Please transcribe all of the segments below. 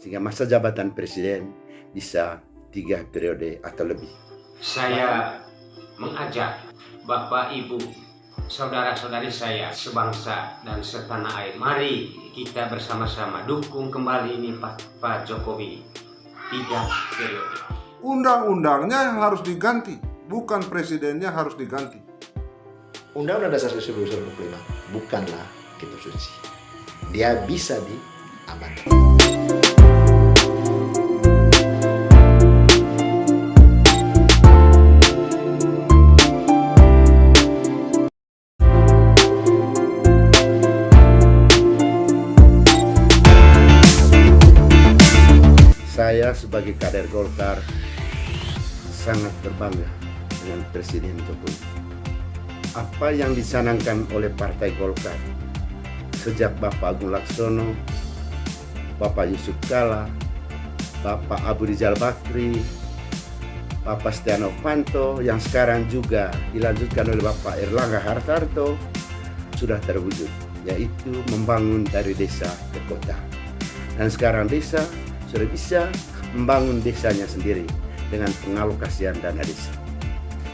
sehingga masa jabatan presiden bisa 3 periode atau lebih. Saya mengajak Bapak, Ibu, saudara-saudari saya sebangsa dan setanah air, mari kita bersama-sama dukung kembali ini Pak Jokowi 3 periode. Undang-undangnya yang harus diganti, bukan presidennya harus diganti. Undang-Undang Dasar 1945 bukanlah kitab suci. Dia bisa diamankan. Saya sebagai kader Golkar sangat berbangga dengan Presiden Jokowi. Apa yang dicanangkan oleh Partai Golkar sejak Bapak Agung Laksono, Bapak Yusuf Kala, Bapak Abu Rizal Bakri, Bapak Setia Novanto, yang sekarang juga dilanjutkan oleh Bapak Erlangga Hartarto, sudah terwujud, yaitu membangun dari desa ke kota. Dan sekarang desa sudah bisa membangun desanya sendiri dengan pengalokasian dana desa.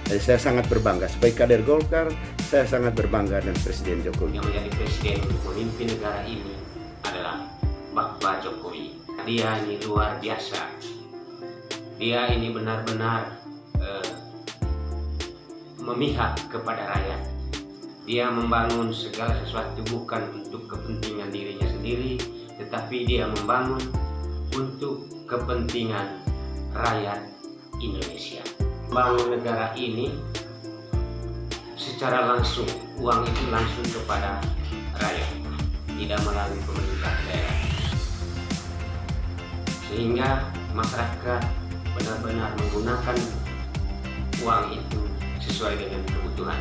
Jadi saya sangat berbangga sebagai kader Golkar, saya sangat berbangga dengan Presiden Jokowi. Yang menjadi presiden untuk memimpin negara ini adalah Bapak Jokowi. Dia ini luar biasa. Dia ini benar-benar memihak kepada rakyat. Dia membangun segala sesuatu bukan untuk kepentingan dirinya sendiri, tetapi dia membangun untuk kepentingan rakyat Indonesia. Bangun negara ini secara langsung, uang itu langsung kepada rakyat, tidak melalui pemerintah daerah, sehingga masyarakat benar-benar menggunakan uang itu sesuai dengan kebutuhan.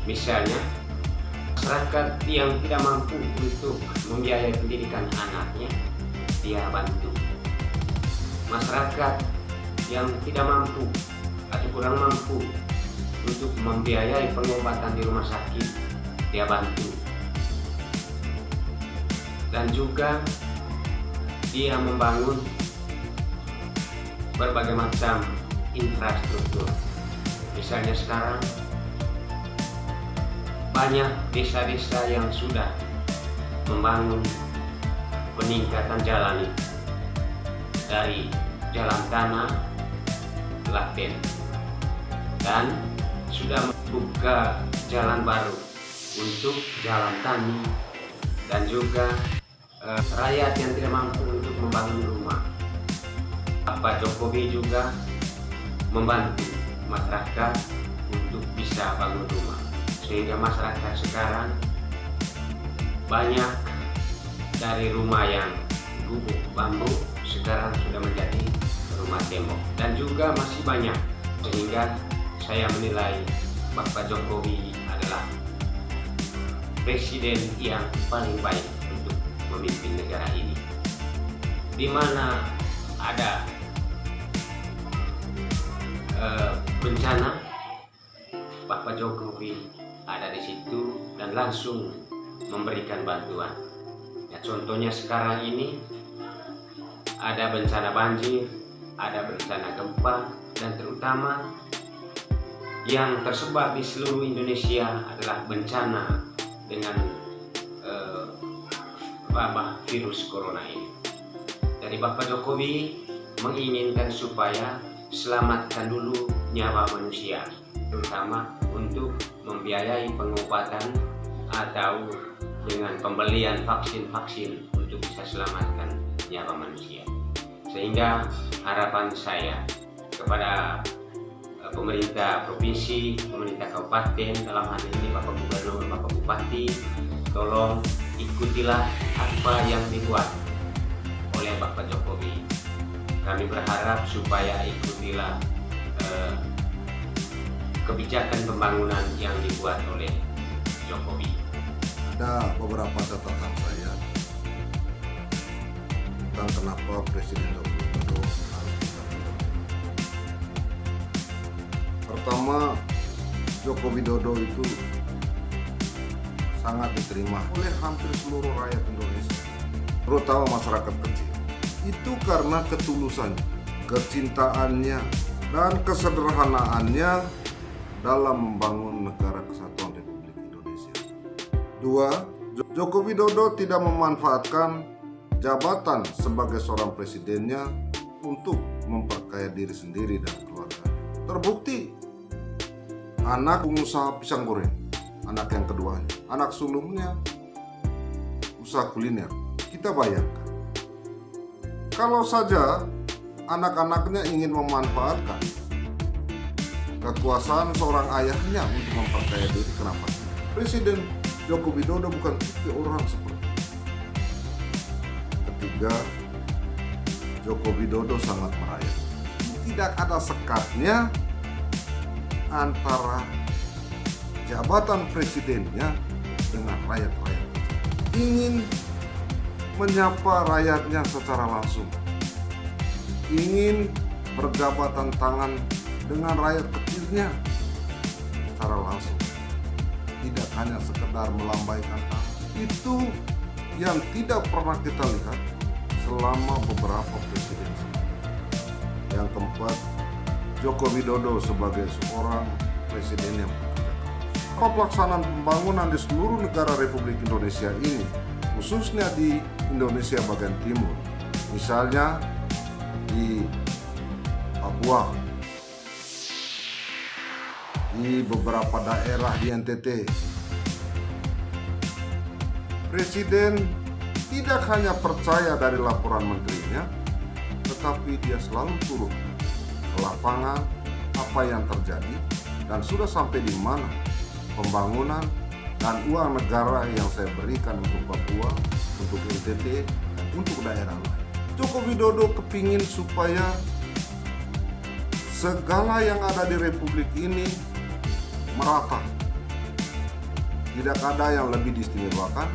Misalnya, masyarakat yang tidak mampu untuk membiayai pendidikan anaknya, dia bantu. Masyarakat yang tidak mampu atau kurang mampu untuk membiayai pengobatan di rumah sakit, dia bantu. Dan juga dia membangun berbagai macam infrastruktur. Misalnya sekarang banyak desa-desa yang sudah membangun peningkatan jalan dari jalan tanah Laten, dan sudah membuka jalan baru untuk jalan tani, dan juga rakyat yang tidak mampu untuk membangun rumah. Pak Jokowi juga membantu masyarakat untuk bisa bangun rumah, sehingga masyarakat sekarang banyak dari rumah yang gubuk bambu sekarang sudah menjadi rumah tembok, dan juga masih banyak, sehingga saya menilai Bapak Jokowi adalah presiden yang paling baik untuk memimpin negara ini. Di mana ada bencana, Bapak Jokowi ada di situ dan langsung memberikan bantuan. Ya, contohnya sekarang ini ada bencana banjir, ada bencana gempa, dan terutama yang tersebar di seluruh Indonesia adalah bencana dengan wabah virus corona ini. Jadi Bapak Jokowi menginginkan supaya selamatkan dulu nyawa manusia, terutama untuk membiayai pengobatan atau dengan pembelian vaksin-vaksin untuk bisa selamatkan nyawa manusia. Sehingga harapan saya kepada pemerintah provinsi, pemerintah kabupaten, dalam hal ini Bapak Gubernur, Bapak Bupati, tolong ikutilah apa yang dibuat oleh Bapak Jokowi. Kami berharap supaya ikutilah kebijakan pembangunan yang dibuat oleh Jokowi. Ada beberapa catatan saya tentang kenapa Presiden Joko Widodo harus diganti. Pertama, Joko Widodo itu sangat diterima oleh hampir seluruh rakyat Indonesia. terutama masyarakat kecil. Itu karena ketulusannya, kecintaannya, dan kesederhanaannya dalam membangun negara kesatuan Republik Indonesia. 2. Joko Widodo tidak memanfaatkan jabatan sebagai seorang presidennya untuk memperkaya diri sendiri dan keluarga. Terbukti, anak pengusaha pisang goreng, anak yang keduanya, anak sulungnya usaha kuliner. Kita bayangkan, kalau saja anak-anaknya ingin memanfaatkan kekuasaan seorang ayahnya untuk memperkaya diri, kenapa? Presiden Joko Widodo bukan tipe orang seperti itu. Ketiga, Joko Widodo sangat merayat. Tidak ada sekatnya antara jabatan presidennya dengan rakyat-rakyat. Ingin menyapa rakyatnya secara langsung. Ingin berjabatan tangan dengan rakyat kecilnya secara langsung. Tidak hanya sekedar melambaikan tangan. Itu yang tidak pernah kita lihat selama beberapa presiden sebelumnya. Yang keempat, Joko Widodo sebagai seorang presiden yang bekerja keras. Pelaksanaan pembangunan di seluruh negara Republik Indonesia ini, khususnya di Indonesia bagian timur, misalnya di Papua, di beberapa daerah di NTT. Presiden tidak hanya percaya dari laporan menterinya, tetapi dia selalu turun ke lapangan apa yang terjadi dan sudah sampai di mana pembangunan dan uang negara yang saya berikan untuk Papua, untuk NTT, dan untuk daerah lain. Joko Widodo kepingin supaya segala yang ada di Republik ini merata. Tidak ada yang lebih diistimewakan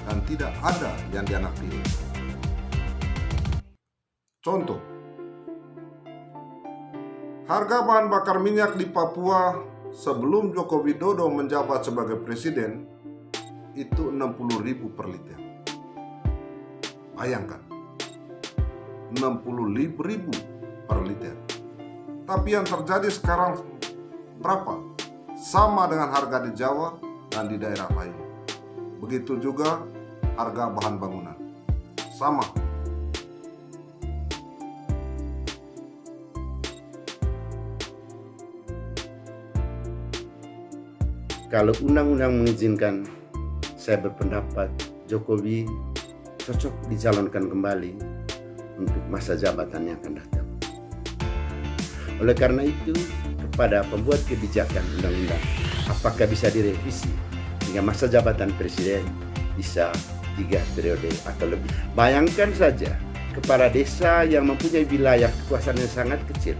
dan tidak ada yang dianaktiri. Contoh, harga bahan bakar minyak di Papua sebelum Joko Widodo menjabat sebagai presiden itu 60.000 per liter. Bayangkan, 60.000 per liter. Tapi yang terjadi sekarang berapa? Sama dengan harga di Jawa dan di daerah lain. Begitu juga harga bahan bangunan. Sama. Kalau undang-undang mengizinkan, saya berpendapat Jokowi cocok dicalonkan kembali untuk masa jabatan yang akan datang. Oleh karena itu, kepada pembuat kebijakan undang-undang, apakah bisa direvisi hingga masa jabatan presiden bisa 3 periode atau lebih. Bayangkan saja, kepala desa yang mempunyai wilayah kekuasaan yang sangat kecil,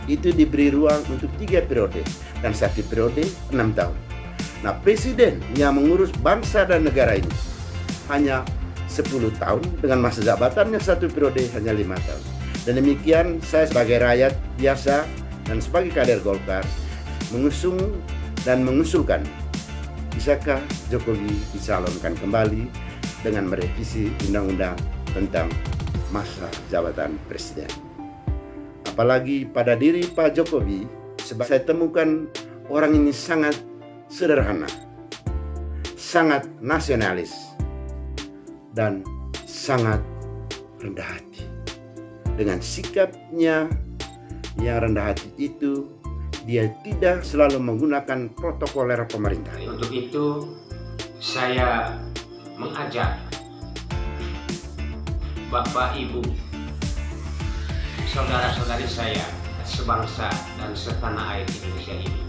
itu diberi ruang untuk 3 periode dan 1 periode 6 tahun. Nah, presiden yang mengurus bangsa dan negara ini hanya 10 tahun dengan masa jabatannya 1 periode hanya 5 tahun. Dan demikian saya sebagai rakyat biasa dan sebagai kader Golkar mengusung dan mengusulkan, bisakah Jokowi dicalonkan kembali dengan merevisi undang-undang tentang masa jabatan presiden. Apalagi pada diri Pak Jokowi, sebab saya temukan orang ini sangat sederhana, sangat nasionalis, dan sangat rendah hati. Dengan sikapnya yang rendah hati itu, dia tidak selalu menggunakan protokoler pemerintah. Untuk itu, saya mengajak Bapak, Ibu, saudara-saudari saya sebangsa dan setanah air Indonesia ini.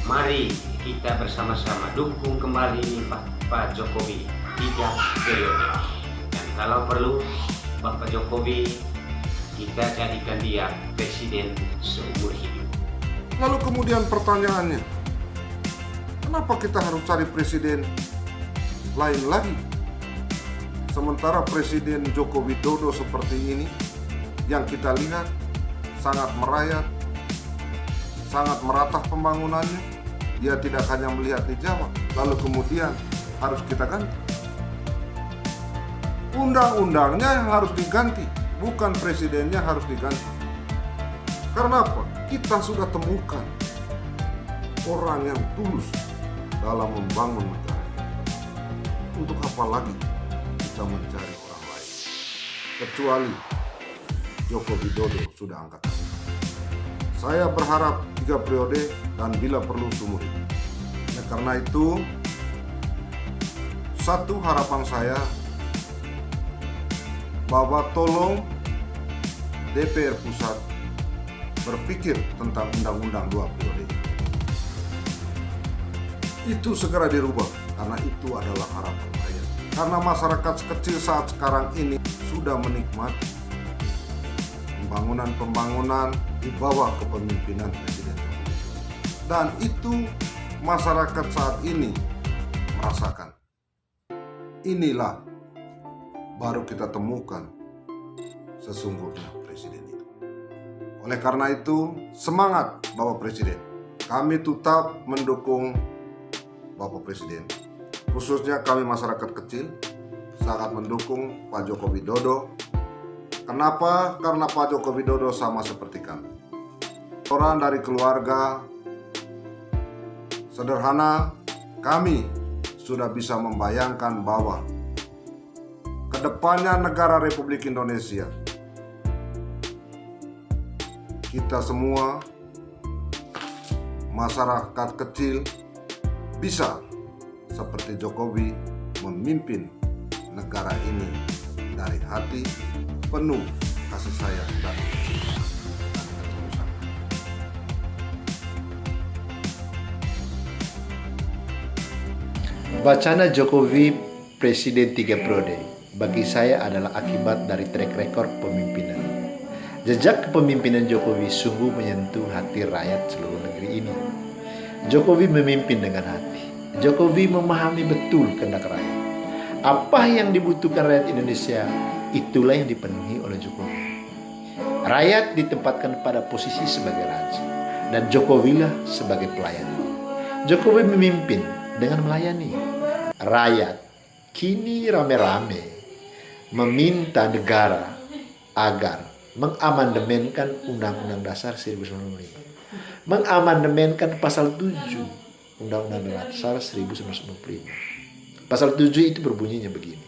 Mari kita bersama-sama dukung kembali Pak Jokowi 3 periode. Dan kalau perlu, Bapak Jokowi kita jadikan dia presiden seumur hidup. Lalu kemudian pertanyaannya, kenapa kita harus cari presiden lain lagi? Sementara Presiden Joko Widodo seperti ini, yang kita lihat sangat merayat, sangat meratah pembangunannya. Dia tidak hanya melihat di Jawa, lalu kemudian harus kita ganti. undang-undangnya yang harus diganti, bukan presidennya harus diganti. Karena apa? Kita sudah temukan orang yang tulus dalam membangun negara. Untuk apa lagi kita mencari orang lain? Kecuali Joko Widodo sudah angkat. Saya berharap 3 periode dan bila perlu seumur hidup. Karena itu, satu harapan saya bahwa tolong DPR pusat berpikir tentang undang-undang 2 periode. Itu segera dirubah karena itu adalah harapan saya. Karena masyarakat kecil saat sekarang ini sudah menikmati pembangunan di bawah kepemimpinan Presiden Jokowi. Dan itu masyarakat saat ini merasakan. Inilah baru kita temukan sesungguhnya Presiden itu. Oleh karena itu, semangat Bapak Presiden. Kami tetap mendukung Bapak Presiden. Khususnya kami masyarakat kecil sangat mendukung Pak Joko Widodo. Kenapa? Karena Pak Joko Widodo sama seperti kami. Orang dari keluarga sederhana, kami sudah bisa membayangkan bahwa kedepannya negara Republik Indonesia, kita semua masyarakat kecil bisa seperti Jokowi memimpin negara ini dari hati penuh kasih sayang dan ketulusan. Wacana Jokowi Presiden 3 periode bagi saya adalah akibat dari track record pemimpinan. Jejak kepemimpinan Jokowi sungguh menyentuh hati rakyat seluruh negeri ini. Jokowi memimpin dengan hati. Jokowi memahami betul kehendak rakyat. Apa yang dibutuhkan rakyat Indonesia, itulah yang dipenuhi oleh Jokowi. Rakyat ditempatkan pada posisi sebagai raja, dan Jokowilah sebagai pelayan. Jokowi memimpin dengan melayani. Rakyat kini rame-rame meminta negara agar mengamandemenkan Undang-Undang Dasar 1945. Mengamandemenkan pasal 7 Undang-Undang Dasar 1945. Pasal 7 itu berbunyinya begini.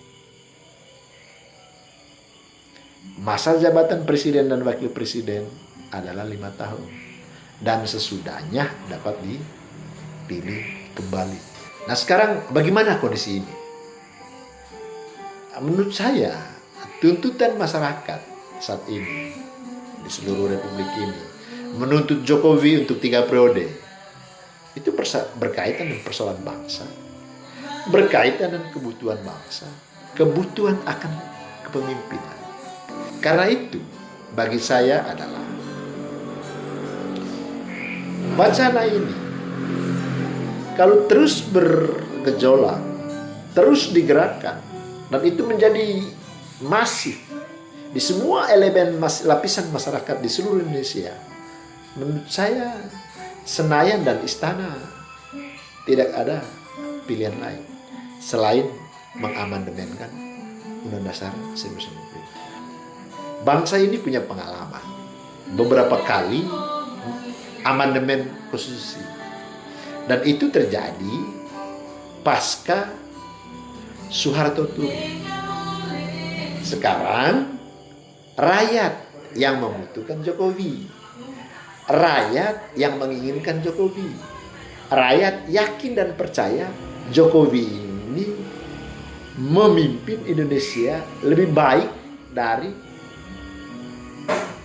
Masa jabatan presiden dan wakil presiden adalah 5 tahun. Dan sesudahnya dapat dipilih kembali. Nah sekarang bagaimana kondisi ini? Menurut saya tuntutan masyarakat saat ini di seluruh republik ini menuntut Jokowi untuk 3 periode itu berkaitan dengan persoalan bangsa, berkaitan dengan kebutuhan bangsa, kebutuhan akan kepemimpinan. Karena itu bagi saya adalah wacana ini kalau terus bergejolak, terus digerakkan, dan itu menjadi masif di semua elemen lapisan masyarakat di seluruh Indonesia, menurut saya Senayan dan Istana tidak ada pilihan lain selain mengamandemenkan Undang-Undang Dasar 1945. Bangsa ini punya pengalaman beberapa kali amandemen konstitusi, dan itu terjadi pasca Soeharto turun. Sekarang rakyat yang membutuhkan Jokowi, rakyat yang menginginkan Jokowi, rakyat yakin dan percaya Jokowi ini memimpin Indonesia lebih baik dari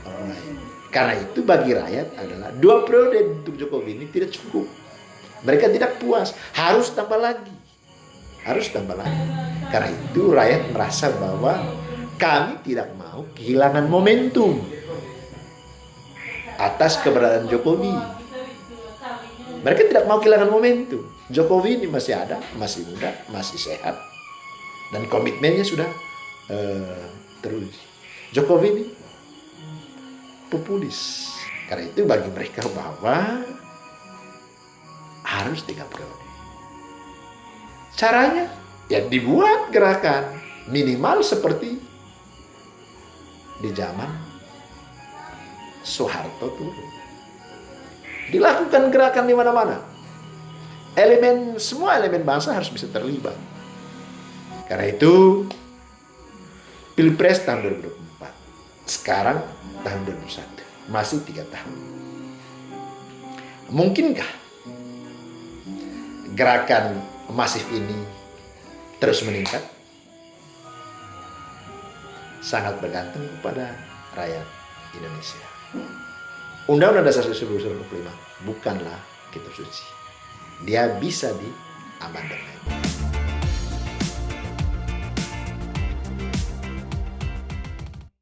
orang lain. Karena itu bagi rakyat adalah 2 periode untuk Jokowi ini tidak cukup. Mereka tidak puas, harus tambah lagi. Harus tambah lagi. Karena itu rakyat merasa bahwa kami tidak mau kehilangan momentum atas keberadaan Jokowi. Mereka tidak mau kehilangan momentum. Jokowi ini masih ada, masih muda, masih sehat, dan komitmennya sudah teruji. Jokowi ini populis. Karena itu bagi mereka bahwa harus 3 periode. Caranya ya dibuat gerakan Minimal seperti di zaman Soeharto dulu. Dilakukan gerakan di mana-mana. Semua elemen bangsa harus bisa terlibat. Karena itu, Pilpres tahun 2024, sekarang tahun 2021, masih 3 tahun. Mungkinkah gerakan masif ini terus meningkat? Sangat bergantung kepada rakyat Indonesia. Undang-Undang Dasar 1945 bukanlah kitab suci. Dia bisa diamandemen.